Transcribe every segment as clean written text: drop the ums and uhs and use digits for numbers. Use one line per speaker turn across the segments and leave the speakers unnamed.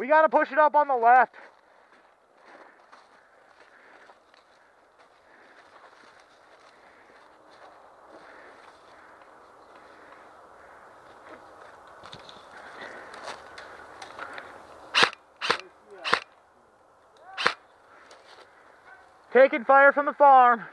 We gotta push it up on the left. Taking fire from the farm.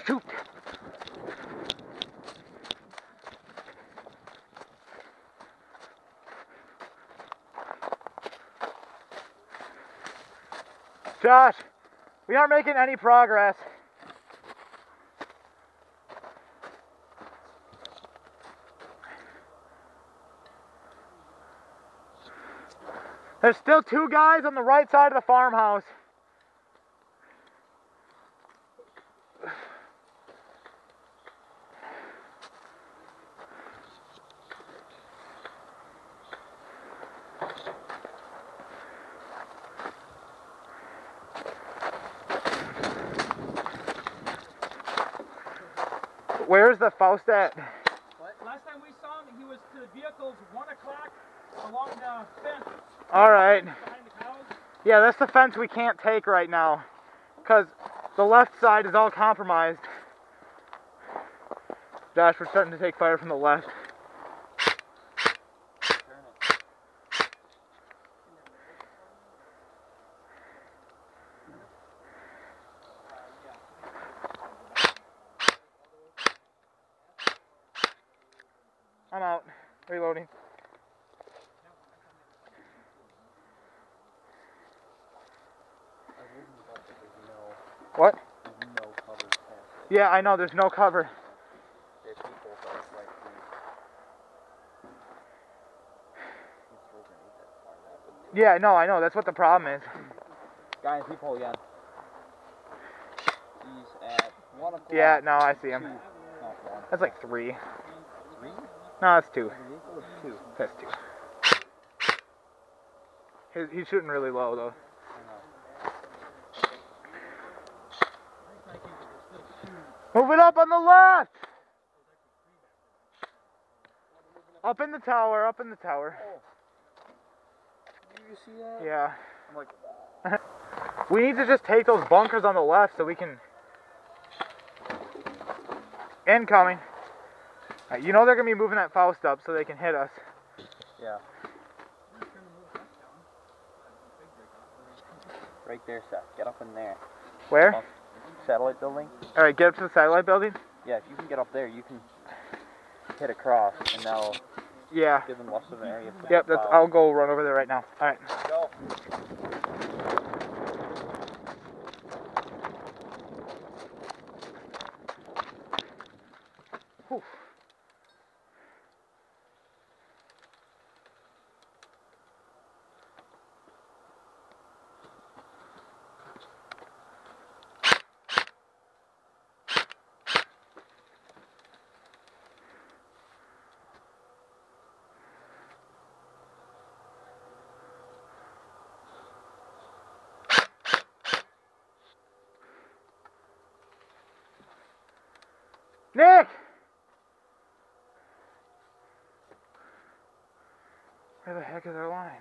Shoot. Josh, we aren't making any progress. There's still 2 guys on the right side of the farmhouse. Where's the Faust at?
What? Last time we saw him, he was to the vehicles 1 o'clock along the fence.
Alright.
Behind the cows.
Yeah, that's the fence we can't take right now. Because the left side is all compromised. Josh, we're starting to take fire from the left. I'm out. Reloading. What?
No cover.
Yeah, I know, there's no cover.
There's people, but it's like
Yeah, no, I know, that's what the problem is.
Guy and people again. He's at 1 o'clock.
Yeah, no, I see him.
2. Not 1.
That's like 3.
3?
No, that's 2.
2.
That's 2. He's shooting really low, though. Move it up on the left! Up in the tower, up in the tower.
Oh. Did you see that?
Yeah.
I'm like...
We need to just take those bunkers on the left so we can... Incoming. You know they're going to be moving that Faust up so they can hit us.
Yeah. Right there, Seth. Get up in there.
Where?
Satellite building.
Alright, get up to the satellite building?
Yeah, if you can get up there, you can hit across, and that'll give them less of an area.
Yep, I'll go run over there right now. Alright.
Go.
Whew. Nick! Where the heck is our line?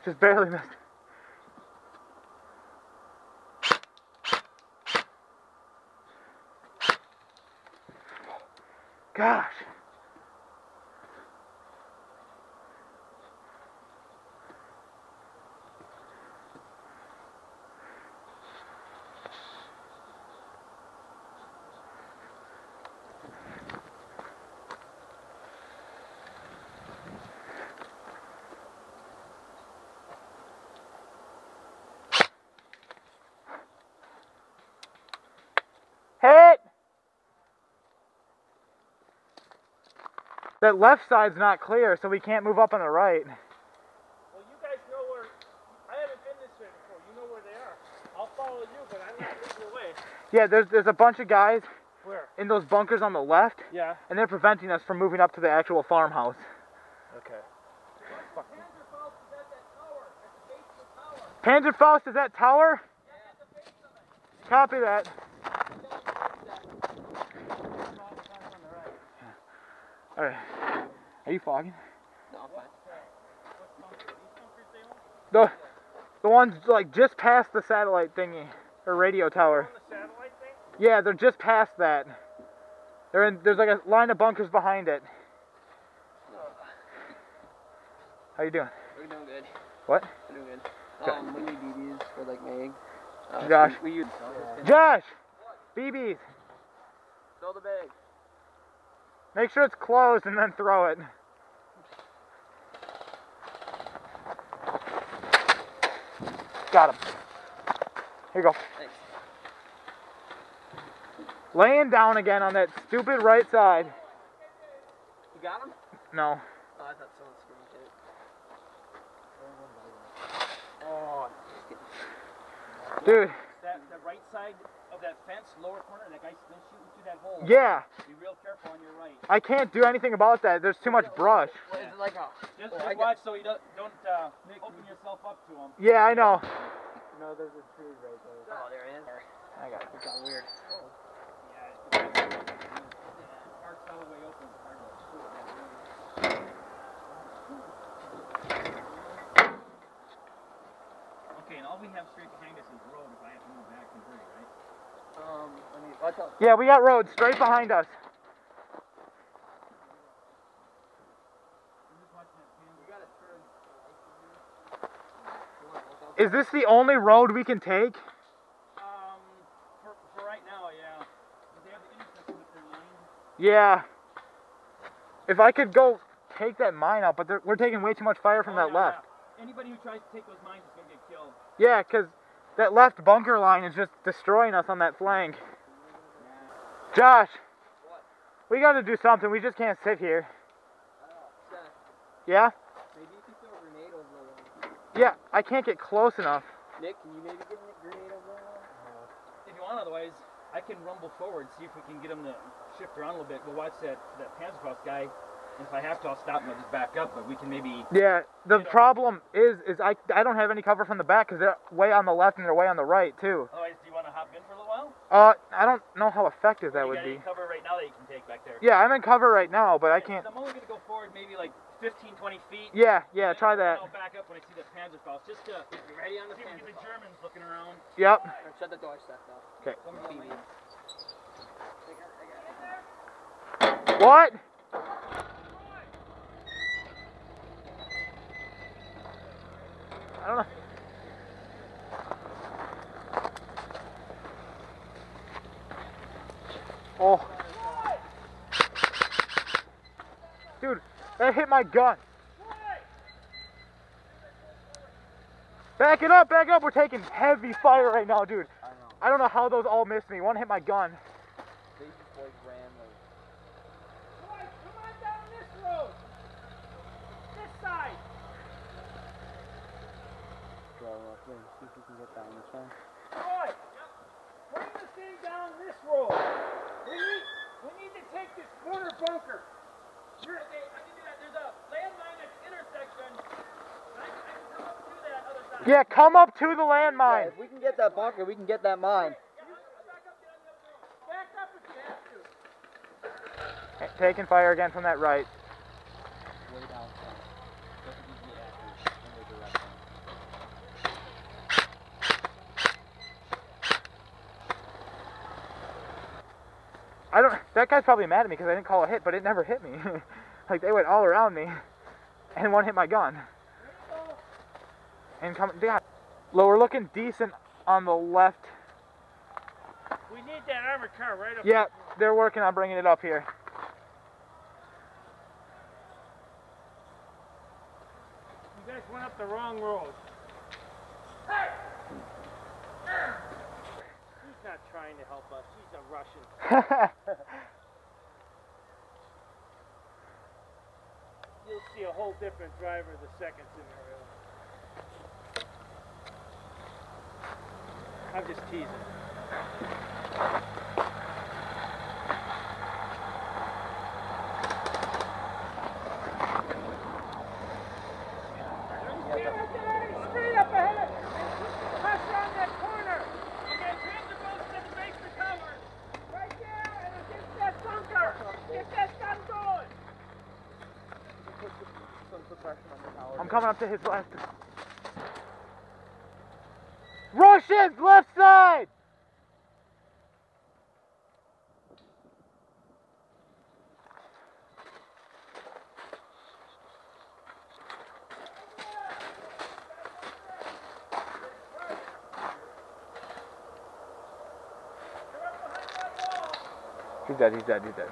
Just barely missed. Gosh. That left side's not clear, so we can't move up on the right.
Well, you guys know where. I haven't been this way before. You know where they are. I'll follow you, but I'm not leading the way.
Yeah, there's a bunch of guys
Where?
in those bunkers on the left,
Yeah.
and they're preventing us from moving up to the actual farmhouse.
Okay.
Panzerfaust is that tower? Copy that. Alright. Are you fogging?
No, I'm fine.
The ones like just past the satellite thingy or radio tower.
The satellite thing?
Yeah, they're just past that. There's like a line of bunkers behind it. How you doing?
We're doing good.
What?
We're doing good. We need BBs for like Meg.
Josh.
We use.
Josh! BBs.
Throw the bag.
Make sure it's closed and then throw it. Got him. Here you go.
Thanks.
Laying down again on that stupid right side.
You got him?
No.
Oh, I thought someone screamed it. Oh, just kidding.
Dude.
The right side of that fence, lower corner, that guy's still shooting through that hole.
Yeah.
Be real careful on your right.
I can't do anything about that. There's too much brush.
What is it like?
Just watch so you don't open yourself up to him.
Yeah, I know.
No, there's a tree right there. Oh, there it is.
I got it.
It got weird.
Park's all the way open. Okay, and all we have straight behind us is the road if I have to move back from 30, right?
Let me watch out.
Yeah, we got roads straight behind us.
You gotta turn.
Is this the only road we can take?
For right now, yeah. They have the intersection with their line.
Yeah. If I could go take that mine out, but we're taking way too much fire from that left.
Yeah. Anybody who tries to take those mines is going to get killed.
Yeah, because that left bunker line is just destroying us on that flank. Josh,
What?
we got to do something. We just can't sit here.
Seth,
Yeah?
maybe you can throw a grenade over the wall.
Yeah, I can't get close enough.
Nick, can you maybe get a grenade over the wall?
If you want, otherwise, I can rumble forward, see if we can get them to shift around a little bit. We'll watch that Panzerfaust guy. And if I have to, I'll stop and I'll just back up, but we can maybe...
Yeah, the problem is I don't have any cover from the back because they're way on the left and they're way on the right, too.
Otherwise, do you want to hop in for a little while?
I don't know how effective that would be.
You got any cover right now that you can take back there?
Yeah, I'm in cover right now, but I can't...
I'm only going to go forward maybe like 15, 20 feet.
Yeah, try that.
I'll back up when I see the Panzerfaust, just to...
You ready on the
see if we get the Germans looking around.
Yep.
Shut the door, Seth, now.
Okay.
BB.
What? I don't know. Oh. Dude, that hit my gun. Back it up, back up. We're taking heavy fire right now, dude.
I know.
I don't know how those all missed me. One hit my gun.
They just like ran like...
Boys, come on down this road. This side.
Go up there and see if we can get down this way.
Boy, bring the thing down this road. We need to take this corner bunker. I can do that. There's a landmine at the intersection. I can come up to that other side.
Yeah, come up to the landmine.
Yeah, if we can get that bunker, we can get that mine.
Back up if you have to.
Taking fire again from that right.
Way down front. Doesn't need to be accurate in the direction.
That guy's probably mad at me because I didn't call a hit, but it never hit me. Like, they went all around me, and one hit my gun. And yeah. We're looking decent on the left.
We need that armored car right up.
Yeah, they're working on bringing it up here.
You guys went up the wrong road. Hey! He's not trying to help us. He's a Russian. see a whole different driver the second scenario. I'm just teasing. Straight up ahead! Pressure on that corner! Okay, grab the boats at the base of the tower! Right there, and against that bunker! Get that gun going!
I'm coming up to his left. Russians, left side! He's dead, he's dead, he's dead.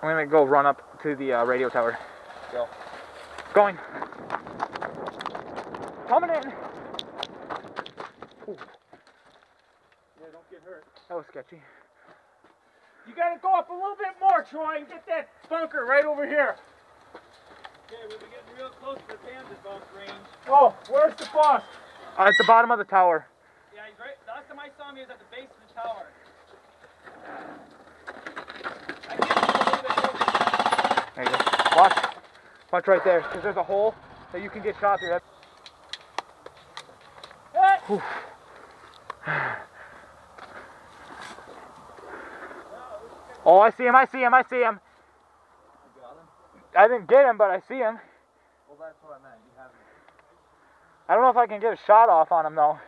I'm gonna go run up to the radio tower.
Go.
Going. Coming in. Ooh.
Yeah, don't get hurt.
That was sketchy.
You gotta go up a little bit more, Troy, and get that bunker right over here. Okay, we've been getting real close to the Panzer boat range. Oh, where's the boss?
At the bottom of the tower.
Yeah, he's right. The last time I saw him, he was at the base of the tower. I can't see a little bit closer.
There you go. Watch. Watch right there, because there's a hole that you can get shot through.
Hey!
Oh, I see him, I see him, I see him.
You got him?
I didn't get him, but I see him.
Well, that's what I meant. You have him.
I don't know if I can get a shot off on him, though.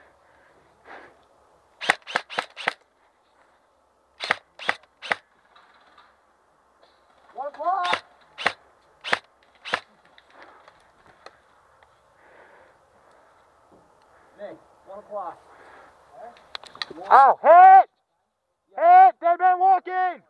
Nick, 1 o'clock.
Oh, hit! Hit! Dead man walking!